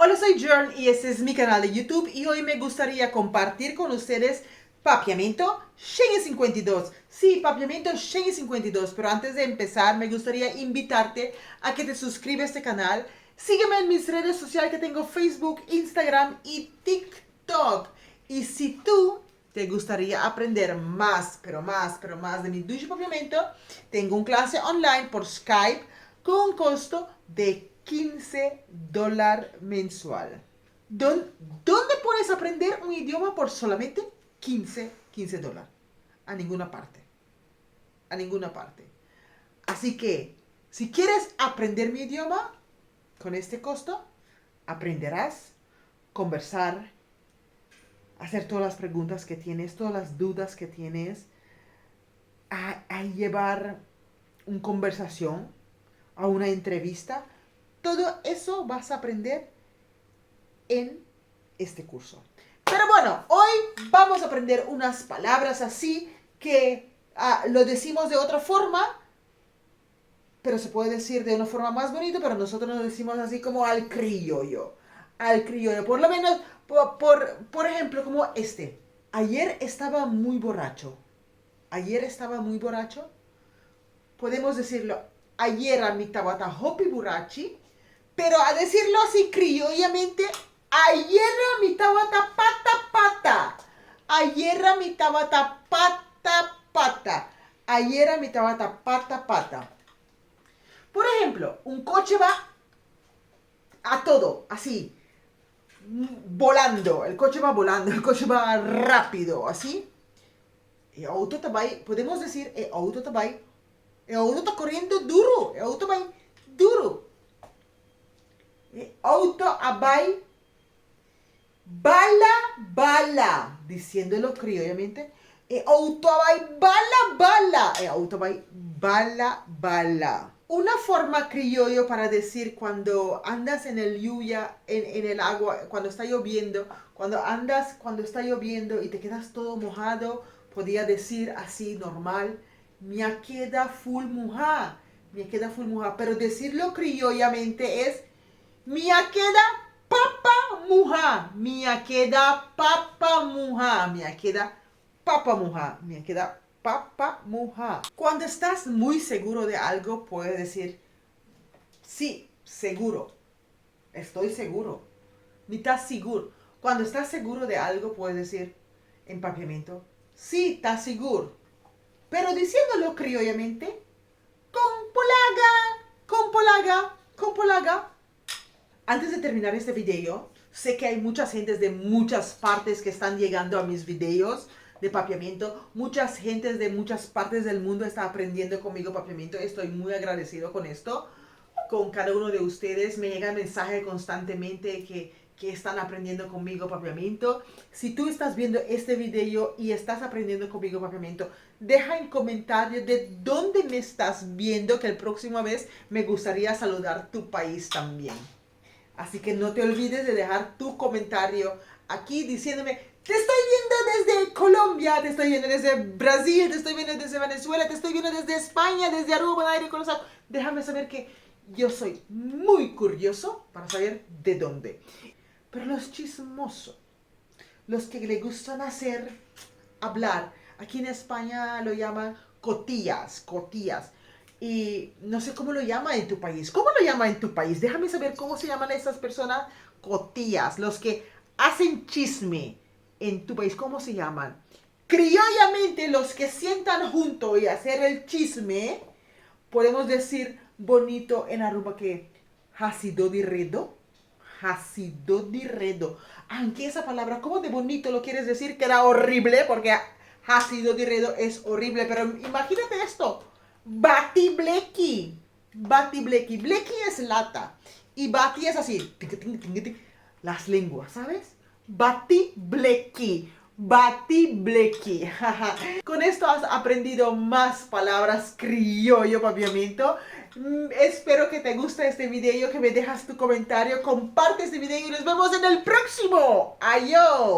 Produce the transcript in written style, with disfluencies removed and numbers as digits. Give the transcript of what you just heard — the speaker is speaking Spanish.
Hola, soy Jern y este es mi canal de YouTube y hoy me gustaría compartir con ustedes papiamento Schengen 52. Sí, papiamento Schengen 52, pero antes de empezar me gustaría invitarte a que te suscribas a este canal. Sígueme en mis redes sociales que tengo Facebook, Instagram y TikTok. Y si tú te gustaría aprender más, pero más de mi ducho papiamento, tengo un clase online por Skype con un costo de $15 mensual. ¿Dónde puedes aprender un idioma por solamente $15? A ninguna parte. A ninguna parte. Así que, si quieres aprender mi idioma, con este costo, aprenderás conversar, hacer todas las preguntas que tienes, todas las dudas que tienes, a llevar una conversación, a una entrevista. Todo eso vas a aprender en este curso. Pero bueno, hoy vamos a aprender unas palabras así que lo decimos de otra forma, pero se puede decir de una forma más bonita, pero nosotros nos decimos así como al criollo. Al criollo, por lo menos, por ejemplo, como este. Ayer estaba muy borracho. Ayer estaba muy borracho. Podemos decirlo, ayer a mi tabata hopi burachi, pero a decirlo así criollamente, ayer a mi tabata pata pata. Ayer a mi tabata pata pata. Ayer a mi tabata pata pata. Por ejemplo, un coche va a todo, así, volando. El coche va volando, el coche va rápido, así. El auto también, podemos decir, el auto también. El auto está corriendo duro. El auto va duro. El auto va bala, bala. Diciéndolo criollamente. El auto va bala, bala. El auto va bala, bala. Una forma criollo para decir cuando andas en el lluvia, en el agua, cuando está lloviendo, cuando está lloviendo y te quedas todo mojado, podía decir así normal, me queda full mojada, me queda full mojada. Pero decirlo criollamente es, me queda papa mojada, me queda papa mojada, me queda papa mojada, me queda papa mojada. Cuando estás muy seguro de algo, puedes decir, sí, seguro, estoy seguro, ni estás seguro. Cuando estás seguro de algo, puedes decir, en papiamento, sí, estás seguro. Pero diciéndolo criollamente, con polaga, con polaga, con polaga. Antes de terminar este video, sé que hay muchas gentes de muchas partes que están llegando a mis videos de papiamento. Muchas gentes de muchas partes del mundo están aprendiendo conmigo papiamento. Estoy muy agradecido con esto. Con cada uno de ustedes me llegan mensajes constantemente que están aprendiendo conmigo papiamento. Si tú estás viendo este video y estás aprendiendo conmigo papiamento, deja en comentarios de dónde me estás viendo, que la próxima vez me gustaría saludar tu país también. Así que no te olvides de dejar tu comentario aquí diciéndome, te estoy viendo desde Colombia, te estoy viendo desde Brasil, te estoy viendo desde Venezuela, te estoy viendo desde España, desde Aruba, Aire Colosado. Déjame saber que yo soy muy curioso para saber de dónde. Pero los chismosos, los que le gustan hablar, aquí en España lo llaman cotillas, cotillas. Y no sé cómo lo llama en tu país. ¿Cómo lo llama en tu país? Déjame saber cómo se llaman esas personas cotillas, los que hacen chisme en tu país. ¿Cómo se llaman? Criollamente, los que sientan juntos y hacer el chisme, podemos decir bonito en Aruba que hasido di redo. Hasido di redo. Aunque esa palabra, ¿cómo de bonito lo quieres decir? Que era horrible, porque hasido di redo es horrible. Pero imagínate esto. Bati bleki. Bati bleki. Bleki es lata. Y bati es así. Las lenguas, ¿sabes? Bati bleki. Bati bleki. Con esto has aprendido más palabras criollo papiamento. Espero que te guste este video, que me dejas tu comentario, comparte este video y nos vemos en el próximo. Adiós.